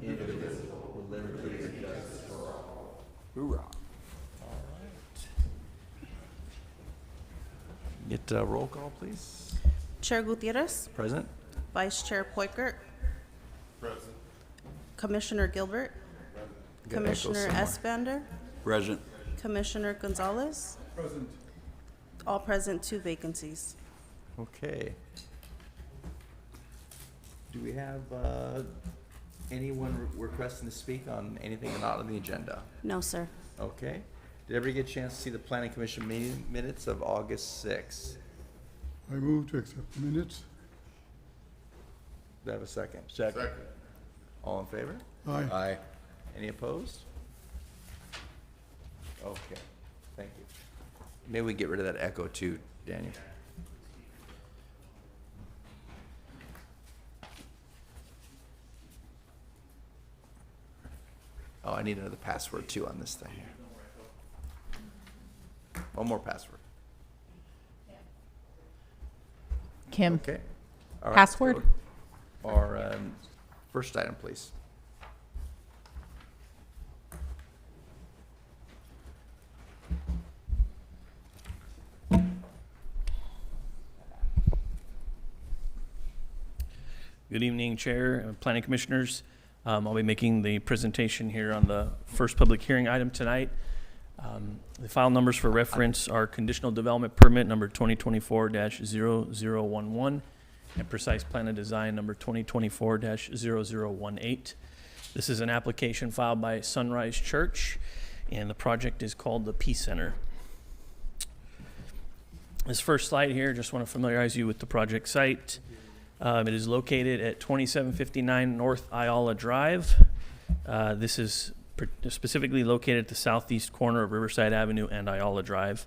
indivisible, with liberty and justice for all. Hoorah. All right. Get a roll call, please. Chair Gutierrez, Present. Vice Chair Poikert, Present. Commissioner Gilbert, Got echo Commissioner somewhere. Espander, Present. Commissioner Gonzalez. Present. All present, 2 vacancies. Okay. Do we have anyone requesting to speak on anything not on the agenda? No, sir. Okay. Did everybody get a chance to see the planning commission meeting minutes of August 6th? I move to accept the minutes. Do I have a second? Second. All in favor? Aye. Aye. Any opposed? Okay, thank you. Maybe we get rid of that echo too, Daniel. Oh, I need another password too on this thing. One more password. Kim, Okay. All right, Password? so our first item, please. Good evening, Chair and Planning Commissioners. I'll be making the presentation here on the first public hearing item tonight. The file numbers for reference are conditional development permit number 2024-0011 and precise plan of design number 2024-0018. This is an application filed by Sunrise Church, and the project is called the Peace Center. This first slide here, just want to familiarize you with the project site. It is located at 2759 North Ayala Drive. This is specifically located at the southeast corner of Riverside Avenue and Ayala Drive.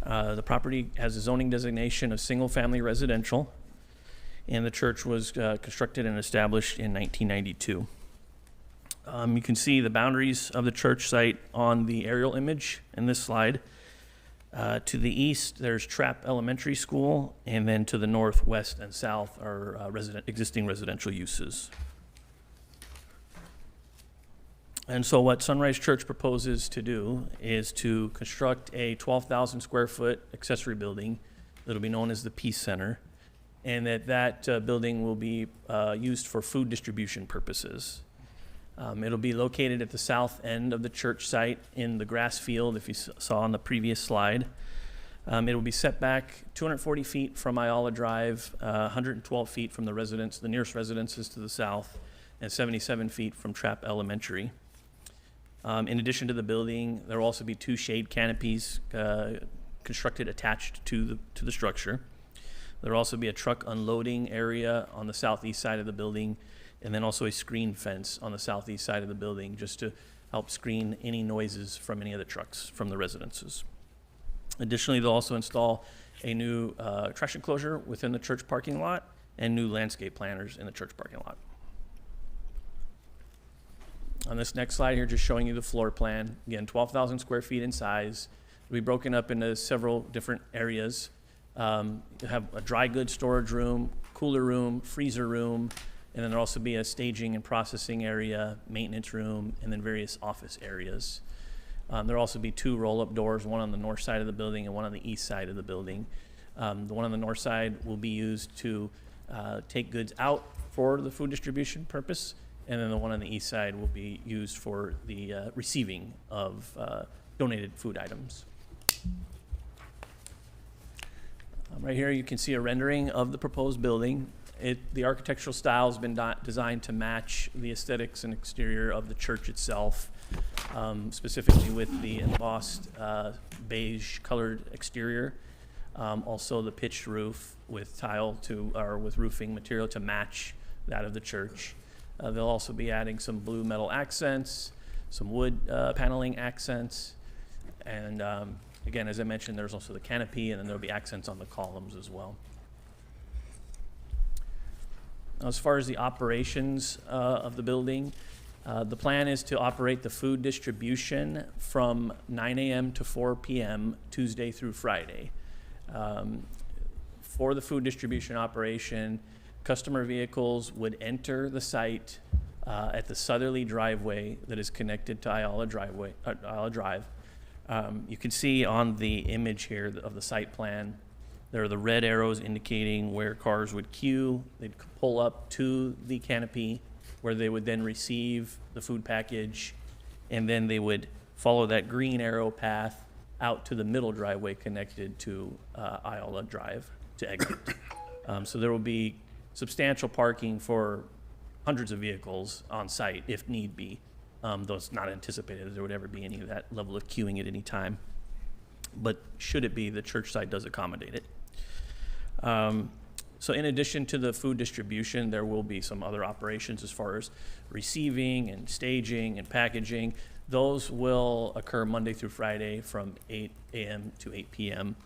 The property has a zoning designation of single-family residential, and the church was constructed and established in 1992. You can see the boundaries of the church site on the aerial image in this slide. To the east, there's Trapp Elementary School, and then to the north, west, and south are existing residential uses. And so what Sunrise Church proposes to do is to construct a 12,000 square foot accessory building that'll be known as the Peace Center, and that building will be used for food distribution purposes. It'll be located at the south end of the church site in the grass field, if you saw on the previous slide. It will be set back 240 feet from Ayala Drive, 112 feet from the nearest residences to the south, and 77 feet from Trapp Elementary. In addition to the building, there will also be 2 shade canopies constructed attached to the structure. There will also be a truck unloading area on the southeast side of the building, and then also a screen fence on the southeast side of the building, just to help screen any noises from any of the trucks from the residences. Additionally, they'll also install a new trash enclosure within the church parking lot and new landscape planters in the church parking lot. On this next slide here, just showing you the floor plan. Again, 12,000 square feet in size. It'll be broken up into several different areas. You have a dry goods storage room, cooler room, freezer room, and then there'll also be a staging and processing area, maintenance room, and then various office areas. There'll also be 2 roll-up doors, one on the north side of the building and one on the east side of the building. The one on the north side will be used to take goods out for the food distribution purpose, and then the one on the east side will be used for the receiving of donated food items. Right here you can see a rendering of the proposed building. The architectural style has been designed to match the aesthetics and exterior of the church itself, specifically with the embossed beige colored exterior. Also the pitched roof with with roofing material to match that of the church. They'll also be adding some blue metal accents, some wood paneling accents, and again, as I mentioned, there's also the canopy, and then there'll be accents on the columns as well. As far as the operations of the building, the plan is to operate the food distribution from 9 a.m. to 4 p.m. Tuesday through Friday. For the food distribution operation, customer vehicles would enter the site at the southerly driveway that is connected to Ayala Drive. You can see on the image here of the site plan, there are the red arrows indicating where cars would queue. They'd pull up to the canopy where they would then receive the food package, and then they would follow that green arrow path out to the middle driveway connected to Ayala Drive to exit. So there will be substantial parking for hundreds of vehicles on site if need be, though it's not anticipated that there would ever be any of that level of queuing at any time. But should it be, the church site does accommodate it. So in addition to the food distribution, there will be some other operations as far as receiving and staging and packaging. Those will occur Monday through Friday from 8 a.m. to 8 p.m.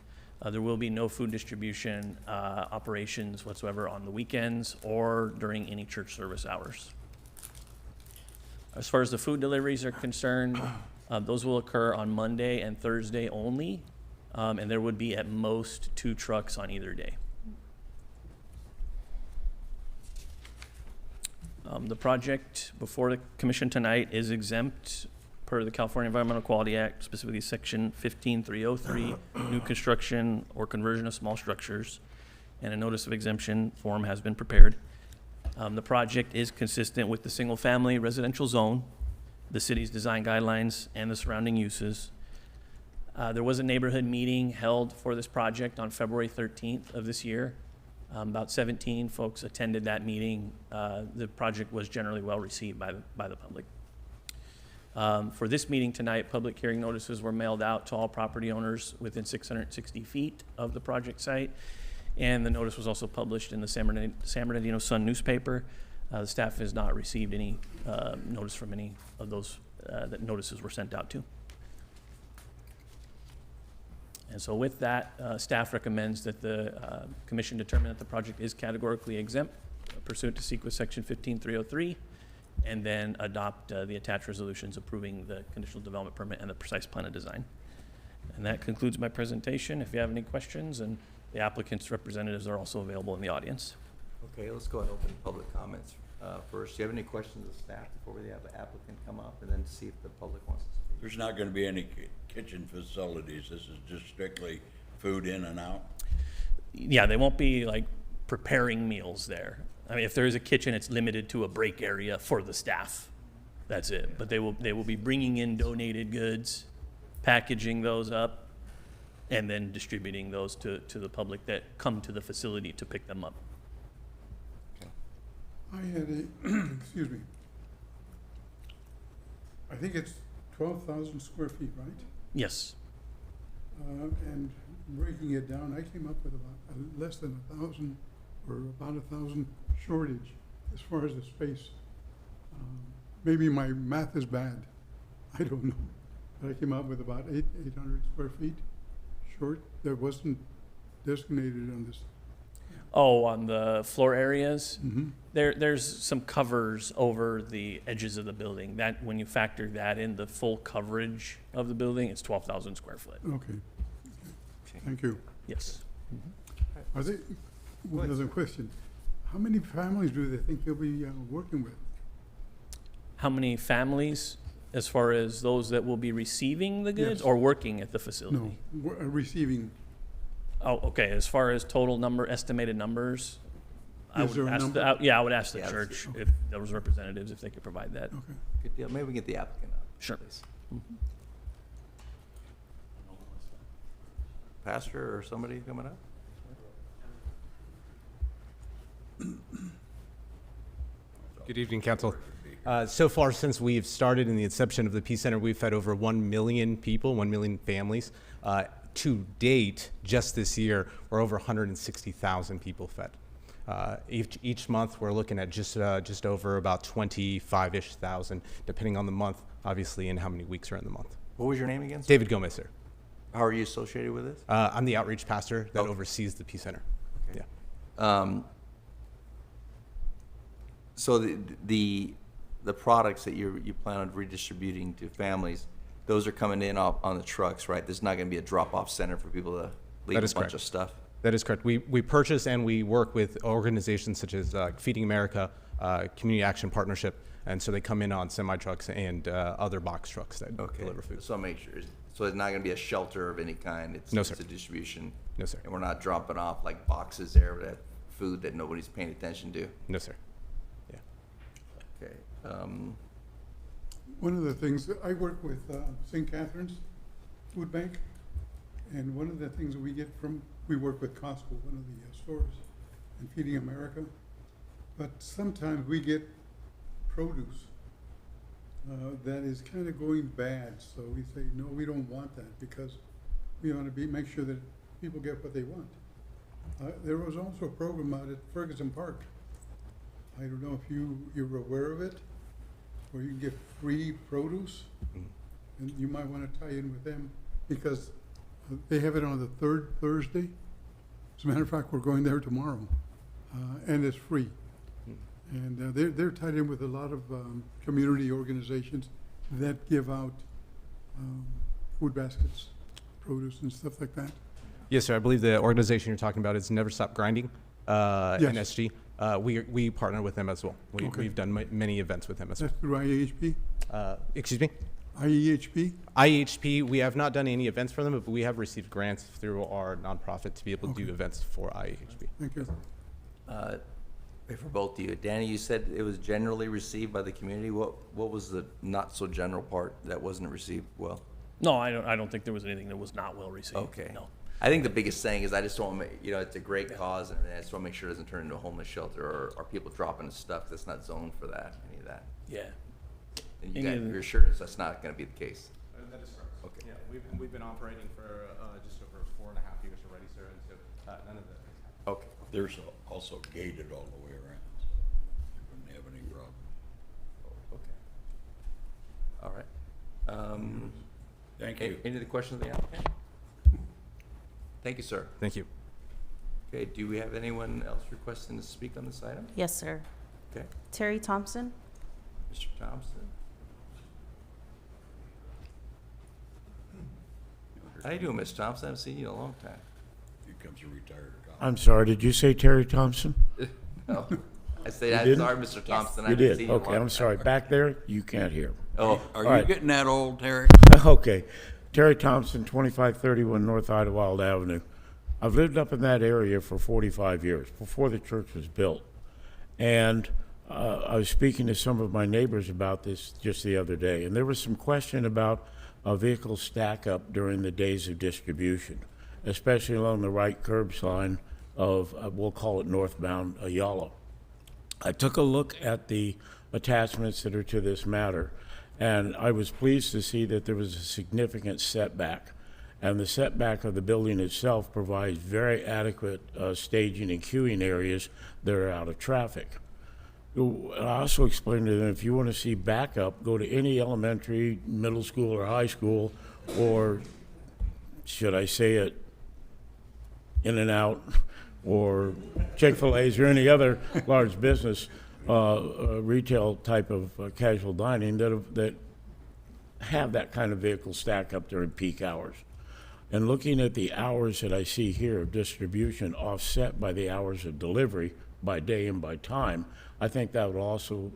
There will be no food distribution operations whatsoever on the weekends or during any church service hours. As far as the food deliveries are concerned, those will occur on Monday and Thursday only, and there would be at most 2 trucks on either day. The project before the commission tonight is exempt per the California Environmental Quality Act, specifically Section 15303, new construction or conversion of small structures, and a notice of exemption form has been prepared. The project is consistent with the single-family residential zone, the city's design guidelines, and the surrounding uses. There was a neighborhood meeting held for this project on February 13th of this year. About 17 folks attended that meeting. The project was generally well received by the public. For this meeting tonight, public hearing notices were mailed out to all property owners within 660 feet of the project site, and the notice was also published in the San Bernardino Sun newspaper. The staff has not received any notice from any of those that notices were sent out to. And so with that, staff recommends that the commission determine that the project is categorically exempt pursuant to CEQA Section 15303, and then adopt the attached resolutions approving the conditional development permit and the precise plan of design. And that concludes my presentation. If you have any questions, and the applicant's representatives are also available in the audience. Okay, let's go ahead and open public comments first. Do you have any questions of staff before we have the applicant come up, and then see if the public wants to speak? There's not gonna be any kitchen facilities, this is just strictly food in and out? Yeah, they won't be like preparing meals there. I mean, if there is a kitchen, it's limited to a break area for the staff. That's it. But they will be bringing in donated goods, packaging those up, and then distributing those to the public that come to the facility to pick them up. I had excuse me. I think it's 12,000 square feet, right? Yes. And breaking it down, I came up with about less than 1,000, or about 1,000 shortage as far as the space. Maybe my math is bad. I don't know. But I came up with about 800 square feet short that wasn't designated on this. Oh, on the floor areas? Mm-hmm. There's some covers over the edges of the building. That, when you factor that in, the full coverage of the building, it's 12,000 square foot. Okay. Thank you. Yes. Are they, one other question. How many families do they think they'll be working with? How many families, as far as those that will be receiving the goods, Yes. or working at the facility? No, receiving. Oh, okay. As far as total number, estimated numbers, I Is there would a ask number? I would ask the Yeah, church okay. if there was representatives, if they could provide that. Okay. Good deal. Maybe we can get the applicant up. Sure. Please. Pastor or somebody coming up? Good evening, Council. So far, since we've started in the inception of the Peace Center, we've fed over 1 million people, 1 million families. To date, just this year, we're over 160,000 people fed. Each month, we're looking at just over about 25-ish thousand, depending on the month, obviously, and how many weeks are in the month. What was your name again, sir? David Gomez, sir. How are you associated with this? I'm the outreach pastor that Oh. oversees the Peace Center. Okay. Yeah. So the products that you plan on redistributing to families, those are coming in on the trucks, right? There's not going to be a drop-off center for people to leave a That is bunch correct. of stuff. That is correct. We purchase and we work with organizations such as Feeding America, community action partnership. And so they come in on semi-trucks and other box trucks that Okay, deliver food. so I'll make sure, so it's not gonna be a shelter of any kind? No, It's sir. a distribution? No, sir. And we're not dropping off like boxes there that food that nobody's paying attention to? No, sir. Yeah. Okay, One of the things, that I work with St. Catherine's Food Bank, and one of the things that we work with Costco, one of the stores, and Feeding America, but sometimes we get produce that is kind of going bad, so we say, no, we don't want that, because we want to make sure that people get what they want. There was also a program out at Ferguson Park. I don't know if you're aware of it, where you can get free produce, and you might want to tie in with them, because they have it on the third Thursday. As a matter of fact, we're going there tomorrow, and it's free. And they're tied in with a lot of community organizations that give out food baskets, produce and stuff like that. Yes, sir. I believe the organization you're talking about is Never Stop Grinding, Yes. NSG. We partner with them as well. Okay. We've done many events with them as well. That's through IEHP? Excuse me? IEHP? IHP, we have not done any events for them, but we have received grants through our nonprofit to be able to do Okay. events for IHP. Thank you. for both of you. Danny, you said it was generally received by the community. What was the not so general part that wasn't received well? No, I don't think there was anything that was not well received. Okay. No. I think the biggest thing is I just don't want to, it's a great cause, and I just want to make sure it doesn't turn into a homeless shelter or people dropping stuff that's not zoned for that, any of that. Yeah. And you Any got of the- your assurance that's not going to be the case. That is correct. Okay. Yeah, we've been operating for just over 4.5 years already, sir, and so none of that has happened. Okay. There's also gated all the way around, so you wouldn't have any problem. Okay. All right. Thank you. Any other questions of the applicant? Thank you, sir. Thank you. Okay, do we have anyone else requesting to speak on this item? Yes, sir. Okay, Terry Thompson. Mr. Thompson? How you doing, Mr. Thompson? I haven't seen you in a long time. Here comes a retired cop. I'm sorry, did you say Terry Thompson? No, I say, You I'm didn't? sorry, Mr. Thompson. I You haven't did, seen you in a okay, long I'm time. sorry. Back there, you can't hear. Oh, Are All you right. getting that old, Terry? Okay, Terry Thompson, 2531 North Idlewild Avenue. I've lived up in that area for 45 years, before the church was built. And I was speaking to some of my neighbors about this just the other day, and there was some question about a vehicle stack up during the days of distribution, especially along the right curb line of, we'll call it northbound Ayala. I took a look at the attachments that are to this matter, and I was pleased to see that there was a significant setback. And the setback of the building itself provides very adequate staging and queuing areas that are out of traffic. I also explained to them, if you want to see backup, go to any elementary, middle school, or high school, or should I say it, In-N-Out, or Chick-fil-A's, or any other large business, retail type of casual dining that have that kind of vehicle stack up during peak hours. And looking at the hours that I see here of distribution offset by the hours of delivery by day and by time, I think that would also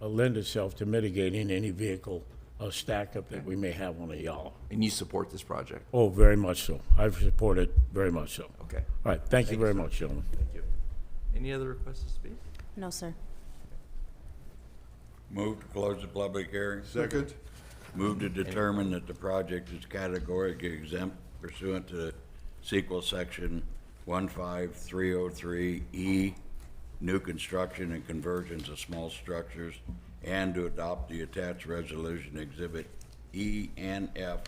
lend itself to mitigating any vehicle stack up that we may have on Ayala. and you support this project? Oh, very much so. I support it very much so. Okay, All right, thank you Thank very you, sir. much, gentlemen. thank you. Any other requests to speak? No, sir. Move to close the public hearing. Second. Move to determine that the project is categorically exempt pursuant to sequel section 15303E, new construction and conversions of small structures, and to adopt the attached resolution exhibit E and F,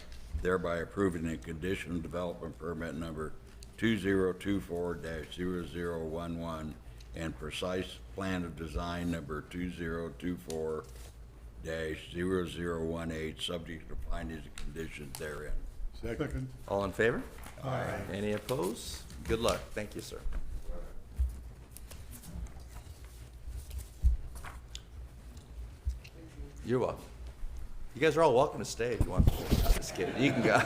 thereby approving a conditional development permit number 2024-0011 and precise plan of design number 2024-0018, subject to findings and conditions therein. Second. All in favor? Aye. Any opposed? Good luck. Thank you, sir. You're welcome. You guys are all welcome to stay if you want. I'm just kidding. You can go.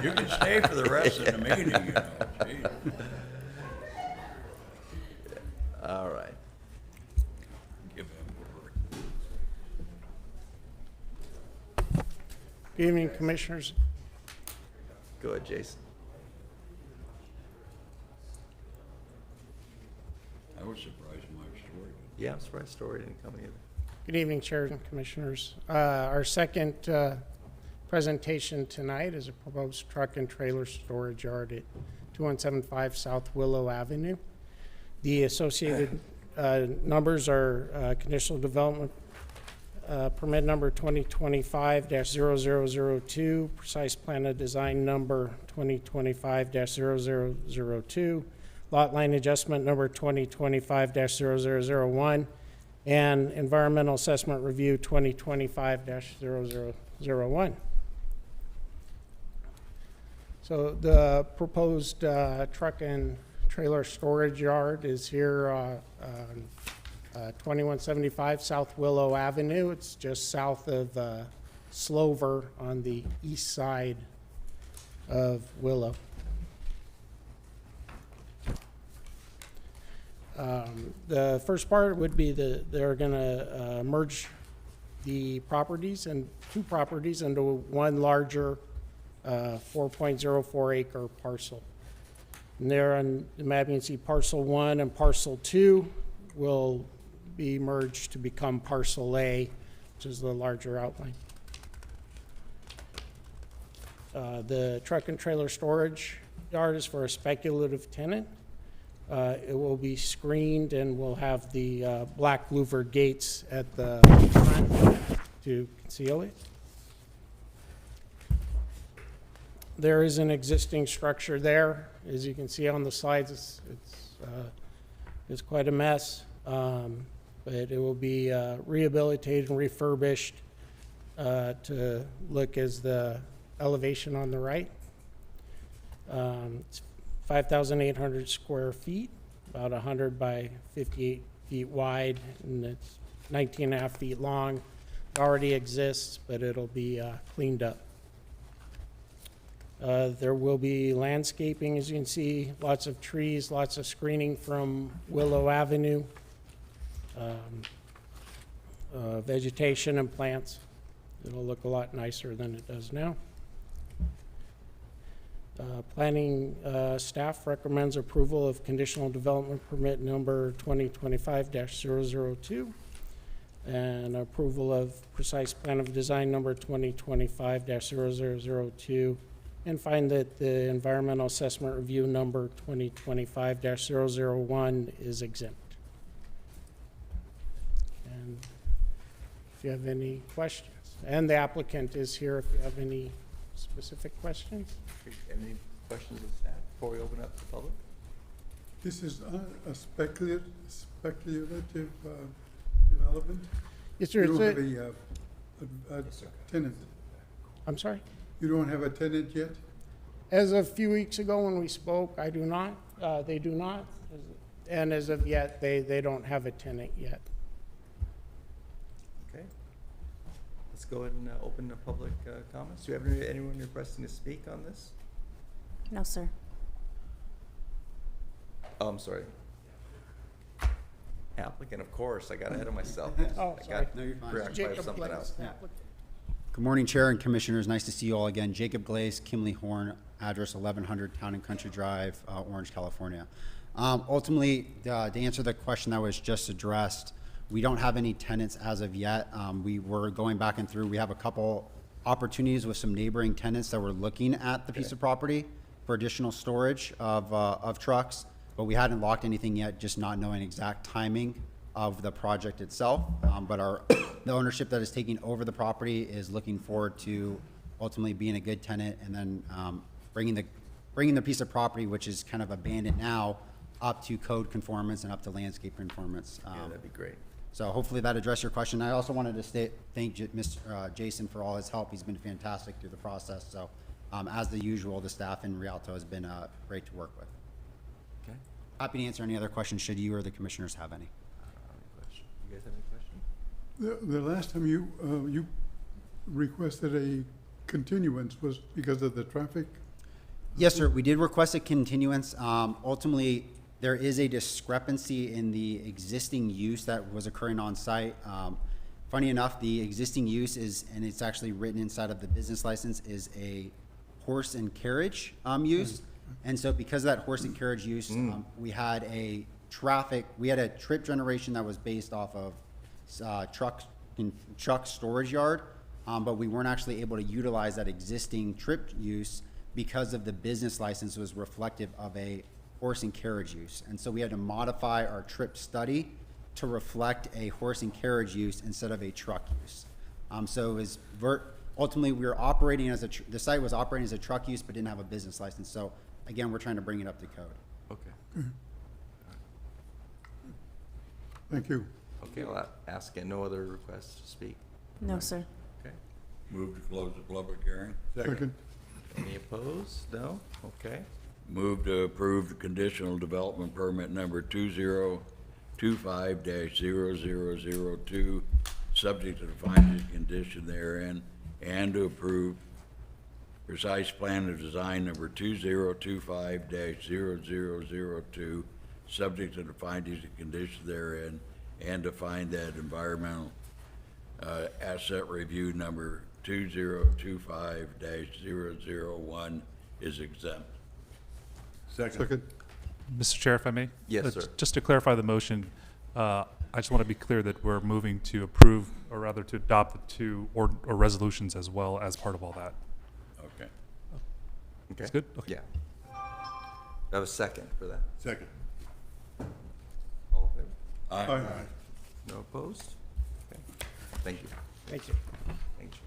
You can stay for the rest of the meeting, you know. Gee. All right. Good evening, Commissioners. Go ahead, Jason. I was surprised Mike's story. Yeah, I'm surprised Story didn't come either. Good evening, Chairs and Commissioners. Our second presentation tonight is a proposed truck and trailer storage yard at 2175 South Willow Avenue. The associated numbers are conditional development permit number 2025-0002, precise plan of design number 2025-0002, lot line adjustment number 2025-0001, and environmental assessment review 2025-0001. So the proposed truck and trailer storage yard is here on 2175 South Willow Avenue. It's just south of Slover on the east side of Willow. The first part would be they're going to merge the properties and two properties into one larger 4.04 acre parcel. And there on the map you can see parcel 1 and parcel 2 will be merged to become parcel A, which is the larger outline. The truck and trailer storage yard is for a speculative tenant. It will be screened and will have the black louvered gates at the front to conceal it. There is an existing structure there. As you can see on the slides, it's quite a mess, but it will be rehabilitated and refurbished to look as the elevation on the right. It's 5,800 square feet, about 100 by 58 feet wide, and it's 19 and a half feet long. It already exists, but it'll be cleaned up. There will be landscaping, as you can see, lots of trees, lots of screening from Willow Avenue, vegetation and plants. It'll look a lot nicer than it does now. Planning staff recommends approval of conditional development permit number 2025-002 and approval of precise plan of design number 2025-0002, and find that the environmental assessment review number 2025-001 is exempt. And if you have any questions, and the applicant is here if you have any specific questions. Any questions of staff before we open up to the public? This is a speculative development? Yes, sir. You don't It's have a tenant? I'm sorry? You don't have a tenant yet? As of a few weeks ago when we spoke, I do not. They do not. And as of yet, they don't have a tenant yet. Okay. Let's go ahead and open the public comments. Do you have anyone requesting to speak on this? No, sir. Oh, I'm sorry. Applicant, of course. I got ahead of myself. Oh, I sorry. got preoccupied with something else. Good morning, Chair and Commissioners. Nice to see you all again. Jacob Glaze, Kimley Horn, address 1100 Town and Country Drive, Orange, California. Ultimately, to answer the question that was just addressed, we don't have any tenants as of yet. We were going back and through. We have a couple opportunities with some neighboring tenants that were looking at the piece of property for additional storage of trucks, but we hadn't locked anything yet, just not knowing exact timing of the project itself. But the ownership that is taking over the property is looking forward to ultimately being a good tenant and then bringing the piece of property, which is kind of abandoned now, up to code conformance and up to landscape conformance. Yeah, that'd be great. So hopefully that addressed your question. I also wanted to thank Mr. Jason for all his help. He's been fantastic through the process. So as the usual, the staff in Rialto has been great to work with. Okay. Happy to answer any other questions should you or the commissioners have any. You guys have any questions? The last time you requested a continuance was because of the traffic? Yes, sir. We did request a continuance. Ultimately, there is a discrepancy in the existing use that was occurring on site. funny enough, the existing use is, and it's actually written inside of the business license, is a horse and carriage use. And so because of that horse and carriage use, we had a trip generation that was based off of truck storage yard, but we weren't actually able to utilize that existing trip use because of the business license was reflective of a horse and carriage use. And so we had to modify our trip study to reflect a horse and carriage use instead of a truck use. So it was ultimately we were operating as the site was operating as a truck use but didn't have a business license. So again, we're trying to bring it up to code. Okay. Thank you. Okay, I'll ask, no other requests to speak? No, sir. Okay. Move to close the public hearing. Second. Any opposed? No? Okay. Move to approve the conditional development permit number 2025-0002, subject to the findings and condition therein, and to approve precise plan of design number 2025-0002, subject to the findings and condition therein, and to find that environmental asset review number 2025-001 is exempt. Second. Mr. Chair, if I may? Yes, sir. Just to clarify the motion, I just want to be clear that we're moving to approve, or rather to adopt the two or resolutions as well as part of all that. Okay. Okay. That's good? Okay. Yeah. Do I have a second for that? Second. All in favor? Aye. No opposed? Okay. Thank you. Thank you. Thank you.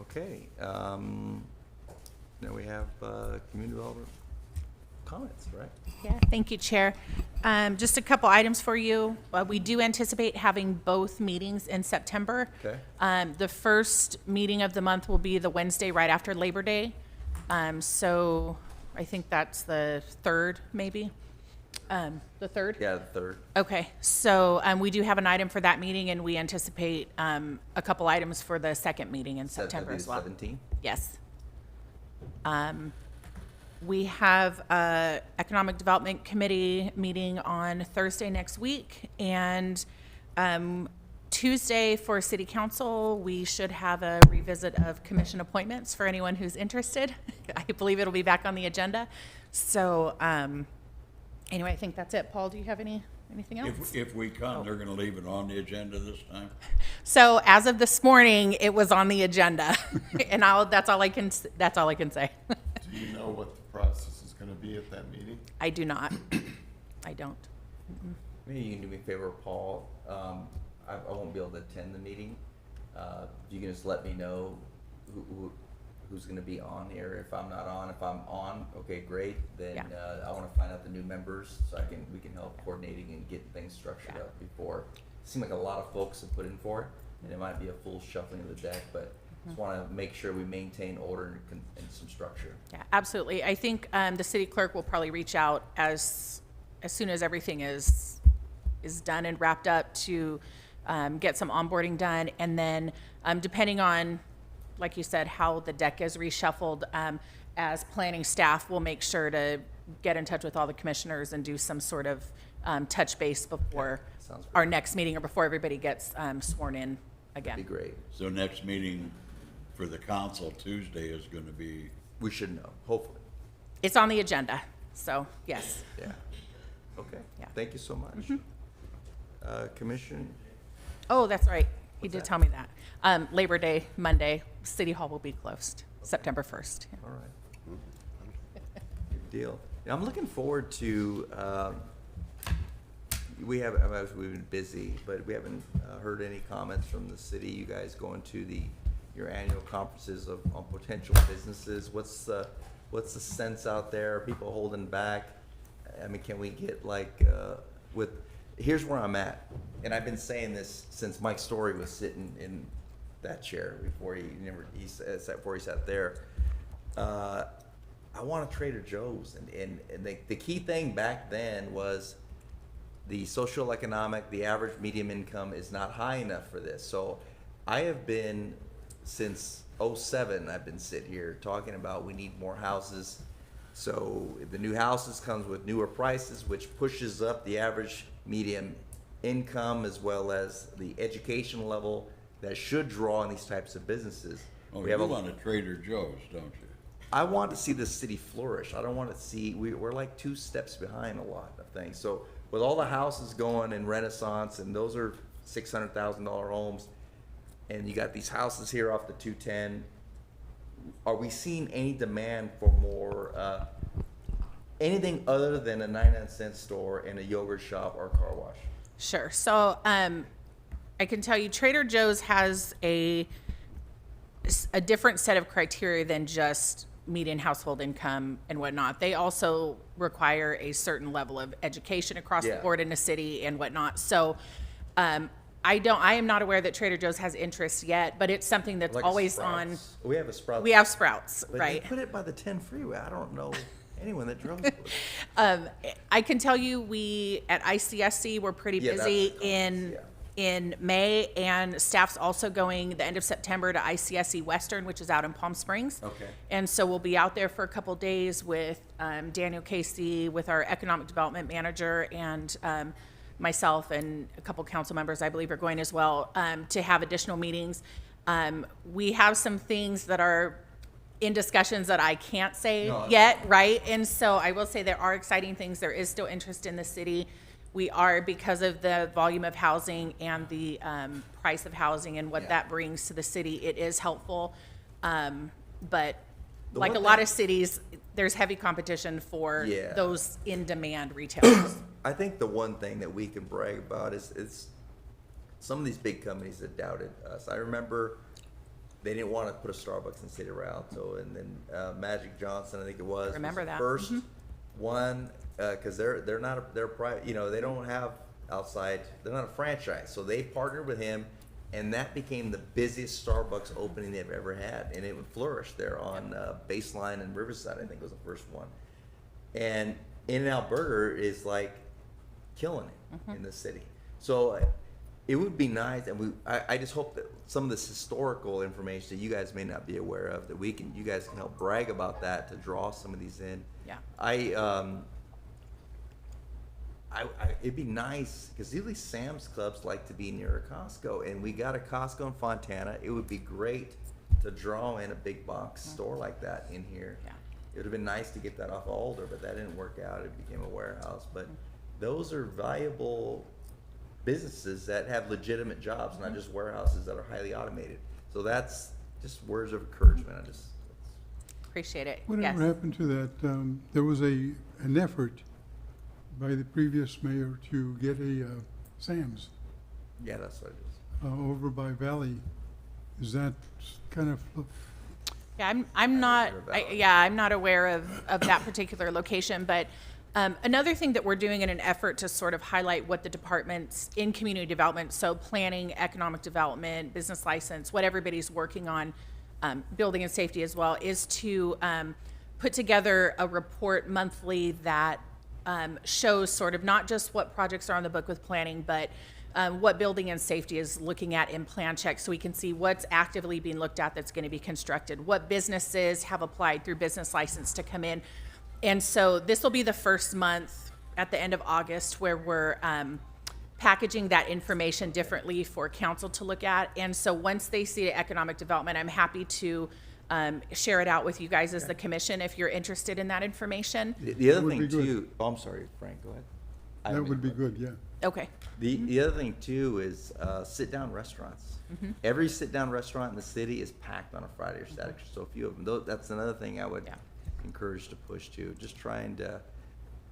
Okay, now we have community development comments, right? Yeah, thank you, Chair. Just a couple items for you. We do anticipate having both meetings in September. Okay. The first meeting of the month will be the Wednesday right after Labor Day. So I think that's the 3rd, maybe? The 3rd? Yeah, the third. Okay, so we do have an item for that meeting, and we anticipate a couple items for the second meeting in September as well. 17th? Yes. We have a Economic Development Committee meeting on Thursday next week, and Tuesday for City Council, we should have a revisit of commission appointments for anyone who's interested. I believe it'll be back on the agenda. So anyway, I think that's it. Paul, do you have anything else? If we come, they're gonna leave it on the agenda this time? So as of this morning, it was on the agenda, and that's all I can say. Do you know what the process is gonna be at that meeting? I do not. I don't. Maybe you can do me a favor, Paul. I won't be able to attend the meeting. You can just let me know who's gonna be on here. If I'm not on, if I'm on, okay, great. Then Yeah. I wanna find out the new members so we can help coordinating and get things structured Yeah. up before. It seemed like a lot of folks have put in for it, and it might be a full shuffling of the deck, but just wanna make sure we maintain order and some structure. Yeah, absolutely. I think the city clerk will probably reach out as soon as everything is done and wrapped up to get some onboarding done. And then depending on, like you said, how the deck is reshuffled, as planning staff, we'll make sure to get in touch with all the commissioners and do some sort of touch base before Sounds our great. next meeting or before everybody gets sworn in again. Be great. So next meeting for the council Tuesday is gonna be, We should know, hopefully. It's on the agenda, so yes. Yeah. Okay. Yeah. Thank you so much. Commission, Oh, that's right. He What's did that? tell me that. Labor Day, Monday, City Hall will be closed, September 1st. Yeah. all right. Good deal. Yeah, I'm looking forward to, we've been busy, but we haven't heard any comments from the city. You guys going to your annual conferences on potential businesses. What's the sense out there? Are people holding back? I mean, can we get here's where I'm at. And I've been saying this since Mike Story was sitting in that chair before he sat there. I want a Trader Joe's, and the key thing back then was the social economic, the average medium income is not high enough for this. So I have been, since '07, I've been sitting here talking about we need more houses. So the new houses comes with newer prices, which pushes up the average medium income as well as the education level that should draw in these types of businesses. Oh, We you have a- want a Trader Joe's, don't you? I want to see the city flourish. I don't want to see, we're like 2 steps behind a lot of things. So with all the houses going in Renaissance, and those are $600,000 homes, and you got these houses here off the 210, are we seeing any demand for more, anything other than a 99-cent store and a yogurt shop or car wash? Sure. So I can tell you Trader Joe's has a different set of criteria than just median household income and whatnot. They also require a certain level of education across the Yeah. board in a city and whatnot. So I am not aware that Trader Joe's has interest yet, but it's something that's Like a always on. Sprouts. We have a Sprouts. We have Sprouts, But right? they put it by the 10 freeway. I don't know anyone that drove it. I can tell you we at ICSC we're pretty Yeah, that's busy the conference, in May, and staff's also going the end of September to ICSC Western, which is out in Palm Springs. Okay. And so we'll be out there for a couple days with Daniel Casey, with our economic development manager, and myself and a couple council members, I believe, are going as well, to have additional meetings. We have some things that are in discussions that I can't say yet, right? And so I will say there are exciting things. There is still interest in the city. We are, because of the volume of housing and the price of housing and what that brings to the city, it is helpful. But like one a lot thing- of cities, there's heavy competition for Yeah. those in-demand retailers. I think the one thing that we can brag about is some of these big companies that doubted us. I remember they didn't want to put a Starbucks in the city of Rialto, and then Magic Johnson, I think it was. Remember was the that. first one, because they're not they're private. You know, they don't have outside. They're not a franchise, so they partnered with him, and that became the busiest Starbucks opening they've ever had, and it would flourish there on Baseline and Riverside. I think was the first one, and In-N-Out Burger is like killing it in the city. So it would be nice, and I just hope that some of this historical information that you guys may not be aware of, that you guys can help brag about that to draw some of these in. Yeah. It'd be nice, because usually Sam's Clubs like to be near a Costco, and we got a Costco in Fontana. It would be great to draw in a big box store like that in here. Yeah. It would have been nice to get that off of Alder, but that didn't work out. It became a warehouse. But those are valuable businesses that have legitimate jobs, not just warehouses that are highly automated. So that's just words of encouragement. Appreciate it. Whatever Yes. happened to that, there was an effort by the previous mayor to get a Sam's Yeah, that's what it is. over by Valley. Is that kind of, Yeah, I'm not. hear about it. I'm not aware of that particular location. But another thing that we're doing in an effort to sort of highlight what the departments in community development, so planning, economic development, business license, what everybody's working on, building and safety as well, is to put together a report monthly that shows sort of not just what projects are on the book with planning, but what building and safety is looking at in plan check, so we can see what's actively being looked at that's going to be constructed, what businesses have applied through business license to come in. And so this will be the first month at the end of August where we're packaging that information differently for council to look at. And so once they see the economic development, I'm happy to share it out with you guys as the commission if you're interested in that information. The other would thing be good. too, oh, I'm sorry, Frank, go ahead. I that don't would be mean to- good, yeah. Okay. The other thing too is sit-down restaurants. Every sit-down restaurant in the city is packed on a Friday or Saturday, so a few of them. That's another thing I would Yeah. encourage to push to. Just trying to,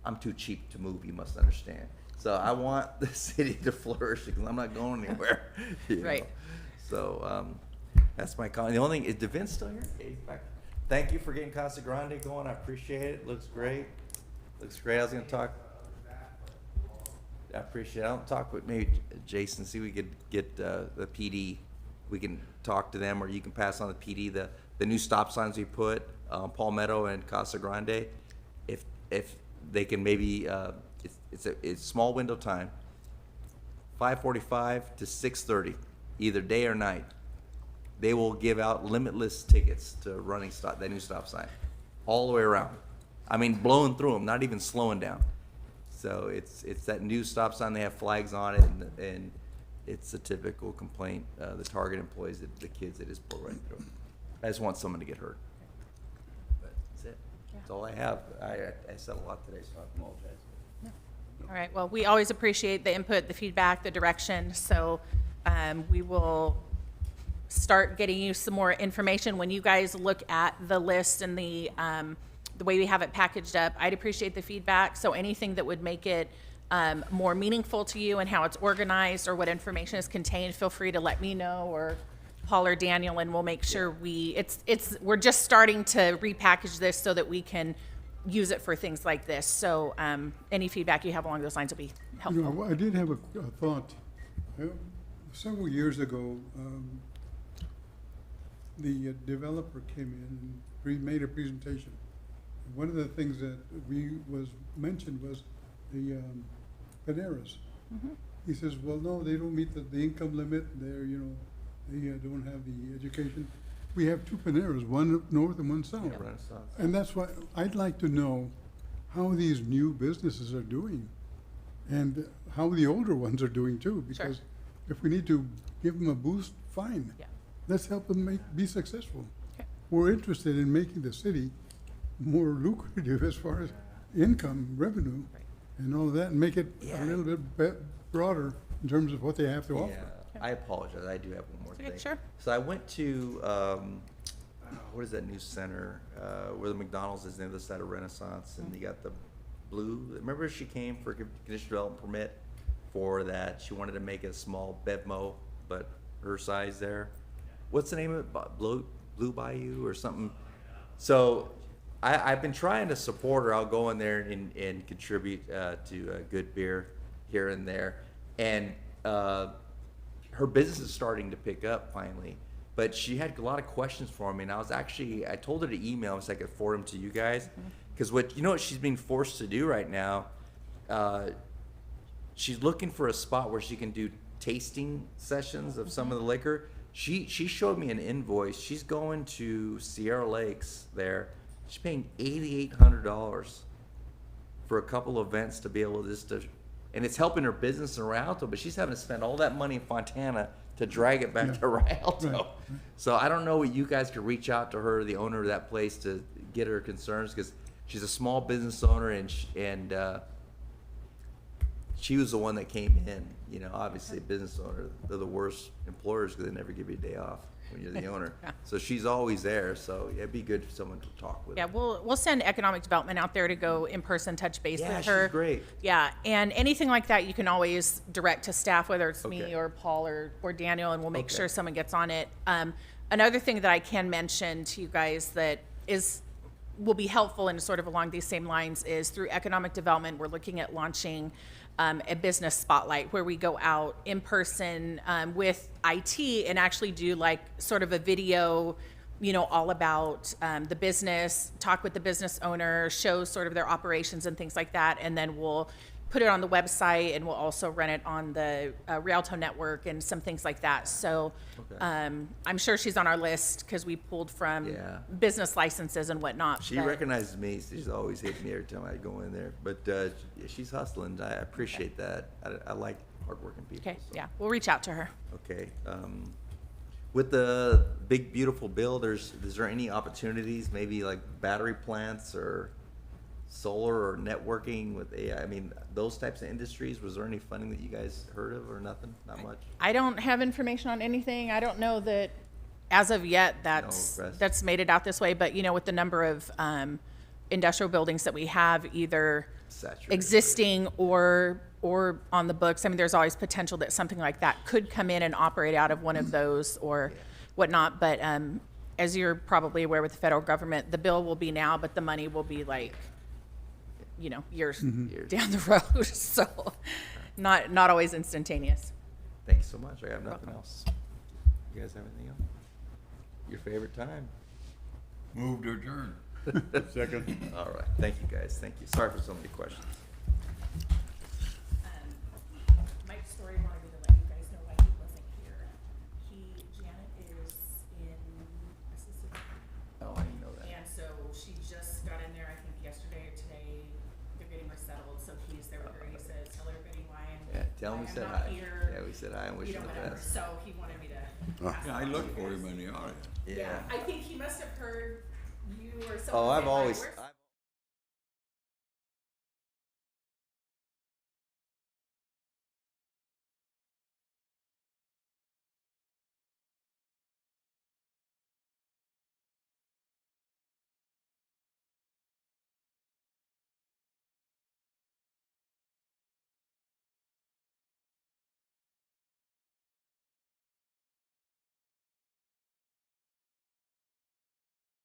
I'm too cheap to move, you must understand. So I want the city to flourish because I'm not going anywhere. you Right. know. So that's my comment. The only thing, is DeVince still here? Yeah, he's back. Thank you for getting Casa Grande going. I appreciate it. Looks great. Looks great. I was gonna talk. I appreciate it. I'll talk with maybe Jason, see if we could get the PD. We can talk to them, or you can pass on the PD, the new stop signs we put, Palmetto and Casa Grande. If they can maybe, it's a small window time, 5:45 to 6:30, either day or night. They will give out limitless tickets to running that new stop sign, all the way around. I mean, blowing through them, not even slowing down. So it's that new stop sign, they have flags on it, and it's a typical complaint, the Target employees, the kids, they just blow right through. I just want someone to get hurt. But that's it. That's all I have. I said a lot today, so I apologize. All right, well, we always appreciate the input, the feedback, the direction, so we will start getting you some more information when you guys look at the list and the way we have it packaged up. I'd appreciate the feedback, so anything that would make it more meaningful to you and how it's organized or what information is contained, feel free to let me know, or Paul or Daniel, and we'll make sure we're just starting to repackage this so that we can use it for things like this. So any feedback you have along those lines will be helpful. You know, I did have a thought. Several years ago, the developer came in and made a presentation. One of the things that mentioned was the Paneras. He says, well, no, they don't meet the income limit. They're, they don't have the education. We have two Paneras, one up north and one south. Yeah, Renaissance. And that's why I'd like to know how these new businesses are doing and how the older ones are doing too. Because if we need to give them a boost, fine. Yeah. Let's help them be successful. Okay. We're interested in making the city more lucrative as far as income, revenue, and all of that, and make it a little bit broader in terms of what they have to offer. Yeah, I apologize. I do have one more Okay, thing. sure. So I went to, what is that new center, where the McDonald's is on the other side of Renaissance, and you got the blue. Remember she came for a conditional development permit for that. She wanted to make a small Bevmo, but her size there. What's the name of it? Blue Bayou or something? So I've been trying to support her. I'll go in there and contribute to good beer here and there. And her business is starting to pick up finally. But she had a lot of questions for me, and I told her to email so I could forward them to you guys. Because what she's being forced to do right now, she's looking for a spot where she can do tasting sessions of some of the liquor. She showed me an invoice. She's going to Sierra Lakes there. She's paying $8,800 for a couple events to be able to and it's helping her business in Rialto, but she's having to spend all that money in Fontana to drag it back to Rialto. Right. So I don't know what you guys could reach out to her, the owner of that place, to get her concerns, because she's a small business owner, and she was the one that came in. Obviously a business owner, they're the worst employers because they never give you a day off when you're the owner. So she's always there. So it'd be good for someone to talk with. Yeah, we'll send economic development out there to go in person, touch base with her. She's great. Yeah, and anything like that, you can always direct to staff, whether it's me Okay. or Paul or Daniel, and we'll make Okay. sure someone gets on it. Another thing that I can mention to you guys that will be helpful and sort of along these same lines is through economic development, we're looking at launching a business spotlight where we go out in person with IT and actually do like sort of a video, all about the business, talk with the business owner, show sort of their operations and things like that. And then we'll put it on the website, and we'll also run it on the Rialto network and some things like that. So I'm sure she's on our list because we pulled from business licenses and whatnot. She but- recognizes me. She's always hitting me every time I go in there. But she's hustling. I appreciate that. I like hardworking people. Okay, so. yeah, we'll reach out to her. Okay. With the big, beautiful bill, is there any opportunities, maybe like battery plants or solar or networking with AI? I mean, those types of industries, was there any funding that you guys heard of or nothing? Not much? I don't have information on anything. I don't know that as of yet that's made it out this way, but with the number of industrial buildings that we have, either Saturated. existing or on the books, I mean, there's always potential that something like that could come in and operate out of one of those or whatnot. But as you're probably aware with the federal government, the bill will be now, but the money will be like, years down the road. So not always instantaneous. Thanks so much. I have nothing else. You guys have anything else? Your favorite time? Move to adjourn. Second. All right. Thank you, guys. Thank you. Sorry for so many questions. Mike Story wanted me to let you guys know why he wasn't here. Janet is in Mississippi, Oh, I didn't know that. and so she just got in there, I think yesterday or today. They're getting her settled, so he's there with Tell him we I'm said not hi. here, Yeah, we said hi and wish you him know, the whatever. best. So he wanted me to. pass Yeah, that I on looked to for you him guys. in the audience. Yeah, I think he must have heard you or someone. Oh, say I've hi. always, We're